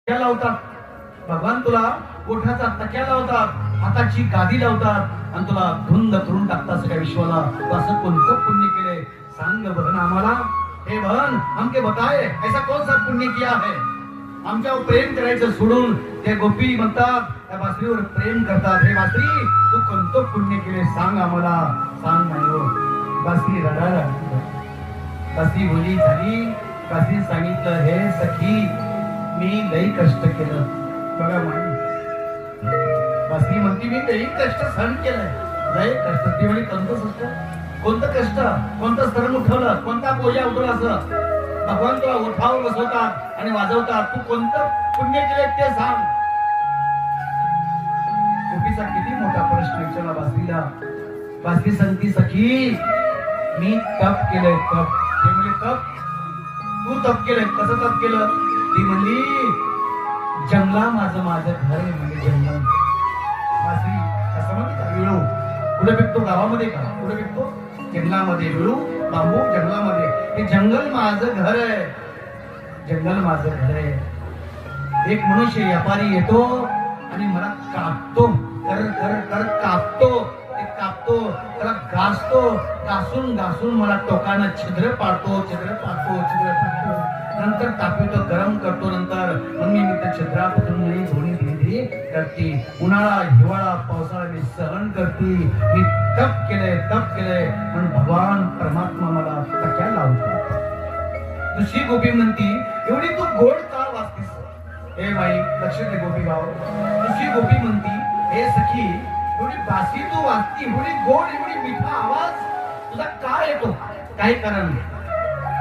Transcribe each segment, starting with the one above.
तक्या लावतात भगवान, तुला ओठाचा तक्या लावतात, हाताची गादी लावतात आणि तुला धुंद करून टाकतात सगळ्या विश्वाला. तू असं कोणतं पुण्य केले सांग बहन आम्हाला. हे बहन हमके बताए ऐसा कौन सा पुण्य किया है. आमच्यावर प्रेम करायचं सोडून ते गोपी म्हणतात त्या बासरीवर प्रेम करतात. हे बासरी तू कोणतं पुण्य केले सांग आम्हाला, सांग नाही हो. बासरी रडायला बासरी बोली झाली. बासरी सांगितलं हे सखी मी लई कष्ट केलं. बघा म्हणे बासरी म्हणती मी लई कष्ट सहन केलंय. लई कष्ट ती म्हणे कोणतं कष्ट, कोणतं कष्ट, कोणतं स्तरण उठवलं, कोणता बोजा उठवला. असं भगवान तुला उठावर बसवतात आणि वाजवतात. तू कोणतं पुण्य केले ते सांग. गोपीचा किती मोठा प्रश्न विचारला बासरीला. बासरी सांगती सखी मी तप केलंय. तप ते म्हणजे तप, तू तप केलंय. कसं तप केलं. ती म्हणली जंगला माझं घर आहे. म्हणजे जंगल. बासरी कसं म्हणतात विळू कुठे पिकतो गावामध्ये का, कुठे पिकतो जंगलामध्ये. विळू बांबू जंगलामध्ये. हे जंगल माझं घर आहे. जंगल माझं घर आहे. एक मनुष्य व्यापारी येतो आणि मला कापतो, कर कर कर कापतो. ते कापतो त्याला घासतो, घासून घासून मला टोकानं छिद्र पाडतो, छिद्र पाडतो, छिद्र पाडतो. नंतर तापवतो, गरम करतो. नंतर मग मी त्या छिद्रापासून मी धोणी धीरे करते. उन्हाळा हिवाळा पावसाळा मी सहन करते. मी तप केलंय म्हणून भगवान परमात्मा मला तक्या लावतो. दुसरी गोपी म्हणती एवढी तू गोड का वाचतीस. हे बाई लक्ष दे गोपी भाव. दुसरी गोपी म्हणती हे सखी एवढी बासी तू वाचती, एवढी गोड एवढी मिठा आवाज तुझा का येतो, काय कारण.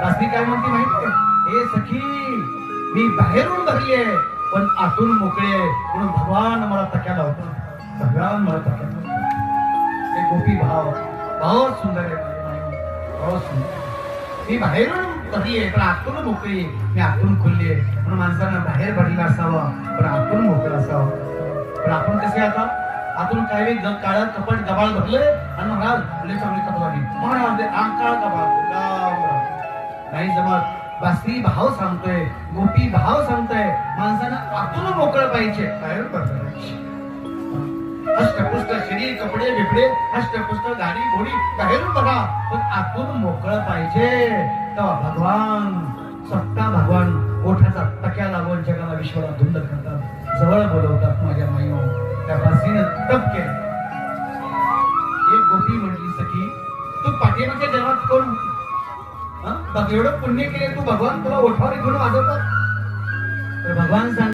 बासरी काय म्हणती माहिती आहे. हे सखी मी बाहेरून भरली आहे पण आतून मोकळी आहे म्हणून भगवान मला तक्या लावतो. भगवान मला तक्या लावतो. हे गोपी भाव बहुत सुंदर आहे. बहुत सुंदर. मी बाहेरून भरली आहे पण आतून मोकळी आहे. मी आतून खुलली आहे म्हणून माणसानं बाहेर भरलेला असावं पण आतून मोकळं असावं. पण आपण कसे आता आतून काही काळा कपड गबाळ भरले आणि महाराज चांगली कपड महाराज काळा गबाळ नाही जमत. बासरी भाव सांगतोय, गोपी भाव सांगतोय माणसानं आतून मोकळं पाहिजे, बाहेर भरलं पाहिजे. अष्टपुष्ट शरीर कपडे बिपडे अष्टपुष्ट गाडी घोडी बाहेरून बघा पण आतून मोकळं पाहिजे. तेव्हा भगवान सत्ता भगवान ओठाचा तक्या लावून जगाला विश्वाला धुंद करतात, जवळ बोलवतात. माझ्या माईनो त्या बासरीनं तप केलं. एक गोपी म्हणली सखी तू पाठीमागच्या जन्मात कोण होती. बघ एवढं पुण्य केले तू, भगवान तुला ओठावर घेऊन वाजवतात. तर भगवान सांग